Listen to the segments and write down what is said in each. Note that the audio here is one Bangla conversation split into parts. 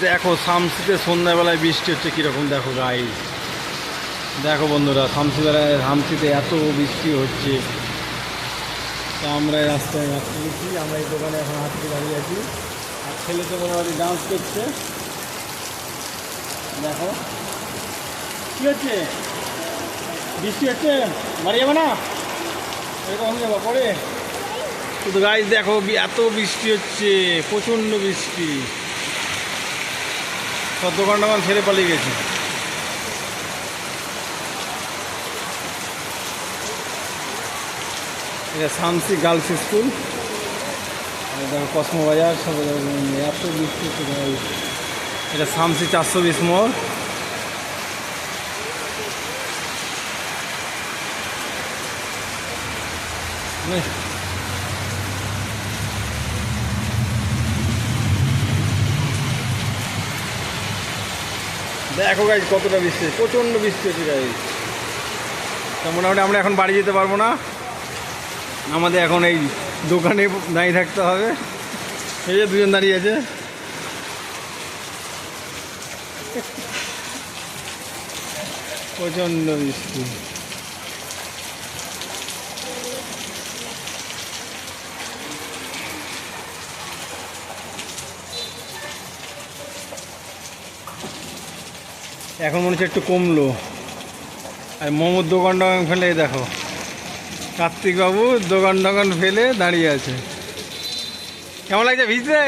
দেখো শামসিতে সন্ধ্যাবেলায় বৃষ্টি হচ্ছে কীরকম, দেখো গাইজ, দেখো বন্ধুরা শামসিতে এত বৃষ্টি হচ্ছে। তো আমরা এই রাস্তায় যাচ্ছি, আমরা এই দোকানে এখন হাঁটতে দাঁড়িয়ে আছি। আর ছেলে তো মোটামুটি ডান্স করছে, দেখো কী হচ্ছে, বৃষ্টি হচ্ছে, বাড়ি যাবে না, এরকম যাবো পরে। কিন্তু গাইজ দেখো এত বৃষ্টি হচ্ছে, প্রচণ্ড বৃষ্টি, সব দোকান টোকান ছেড়ে পালিয়ে গেছি। এটা শামসি গার্লস স্কুল, দেখো কসমো বাজার, সব এত বৃষ্টি হচ্ছে গাইজ। এটা শামসি 420 মোড়। দেখো গাইজ কতটা বৃষ্টি, প্রচণ্ড বৃষ্টি হচ্ছে গাইজ। তো মোটামুটি আমরা এখন বাড়ি যেতে পারবো না, আমাদের এখন এই দোকানে দাঁড়িয়ে থাকতে হবে। এই যে দুজন দাঁড়িয়ে আছে, প্রচণ্ড বৃষ্টি। এখন মনে হচ্ছে একটু কমলো। আর মোমোর দোকান টোকান ফেলে দেখো, কার্তিক বাবু দোকান টোকান ফেলে দাঁড়িয়ে আছে। কেমন লাগছে ভিজতে?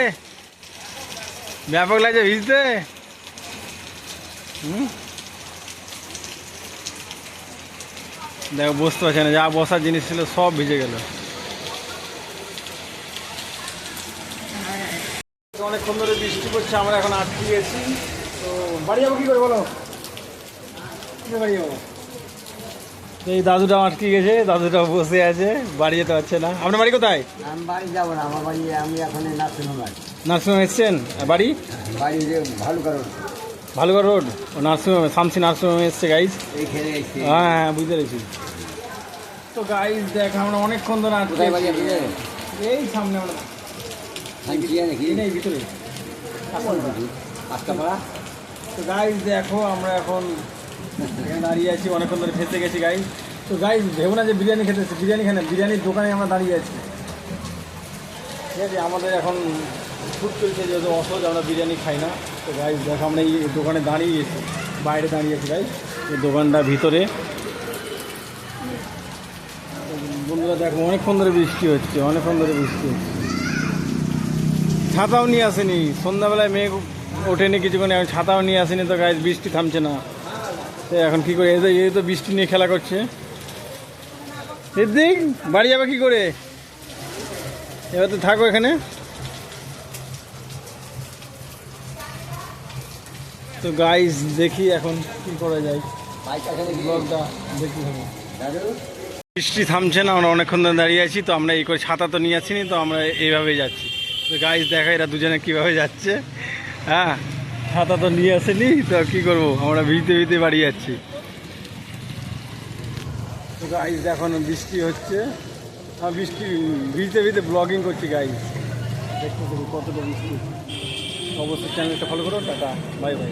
ব্যাপক লাগছে ভিজতে। দেখো বসতে পারছে না, যা বসার জিনিস ছিল সব ভিজে গেল। অনেকক্ষণ ধরে বৃষ্টি পড়ছে, আমরা এখন আটকে গেছি। তো বাড়ি যাবো কী করে বলো, বাড়ি যাবো? এই দাদুটা আটকে গেছে, দাদুটা বসে আছে, বাড়ি যেতে পারছে না। আপনার বাড়ি কোথায়? আমি বাড়ি যাবো না, আমার বাড়ি আমি এখন নার্সিংহোম আছি। নার্সিংহোম এসছেন? বাড়ি বাড়ি যে ভালুকা রোড। ভালুকা রোড, ও নার্সিংহোমে, শামসি নার্সিংহোমে এসছে গাইজ। এইখানে এসছি। হ্যাঁ হ্যাঁ বুঝতে পেরেছি। তো গাইজ দেখ আমরা অনেকক্ষণ ধরে আটকে কোথায় বাড়ি আপনি? এই সামনে আমরা নাকি এই ভিতরে আস্তাপাড়া। তো গাইজ দেখো আমরা এখন এখানে দাঁড়িয়ে আছি, অনেকক্ষণ ধরে খেতে গেছি গাইজ। তো গাইজ ভেবো না যে বিরিয়ানি খেতে এসেছি, বিরিয়ানি খানে বিরিয়ানির দোকানে আমরা দাঁড়িয়ে আছি, ঠিক আছে? আমাদের এখন ফুড চলছে, যেহেতু অসহজ আমরা বিরিয়ানি খাই না। তো গাইজ দেখো আমরা এই দোকানে দাঁড়িয়েছি, বাইরে দাঁড়িয়েছি গাইজ, এই দোকানটা ভিতরে। বন্ধুরা দেখো অনেকক্ষণ ধরে বৃষ্টি হচ্ছে, অনেকক্ষণ ধরে বৃষ্টি হচ্ছে, ছাতাও নিয়ে আসেনি, সন্ধ্যাবেলায় মেঘ ওঠেনি কিছুক্ষণ, এখন ছাতাও নিয়ে আসেনি। তো গাইজ বৃষ্টি থামছে না, তো এখন কী করে? এই তো বৃষ্টি নিয়ে খেলা করছে। সিদ্দিক বাড়ি যাবে কী করে? এবার তো থাকো এখানে। তো গাইজ দেখি এখন কি করা যায়, ব্লগটা দেখি হবে। বৃষ্টি থামছে না, আমরা অনেকক্ষণ ধরে দাঁড়িয়ে আছি। তো আমরা এই করে ছাতা তো নিয়ে আসিনি, তো আমরা এইভাবেই যাচ্ছি। তো গাইজ দেখা এরা দুজনে কীভাবে যাচ্ছে। হ্যাঁ ছাতা তো নিয়ে আসেনি, তো কী করবো, আমরা ভিজতে ভিজতে বাড়ি যাচ্ছি। তো গাইজ এখন বৃষ্টি হচ্ছে, বৃষ্টি ভিজতে ভিজতে ব্লগিং করছি গাইজ, দেখতে কতটা বৃষ্টি। অবশ্যই চ্যানেলটা ফলো করো, টাটা, বাই বাই।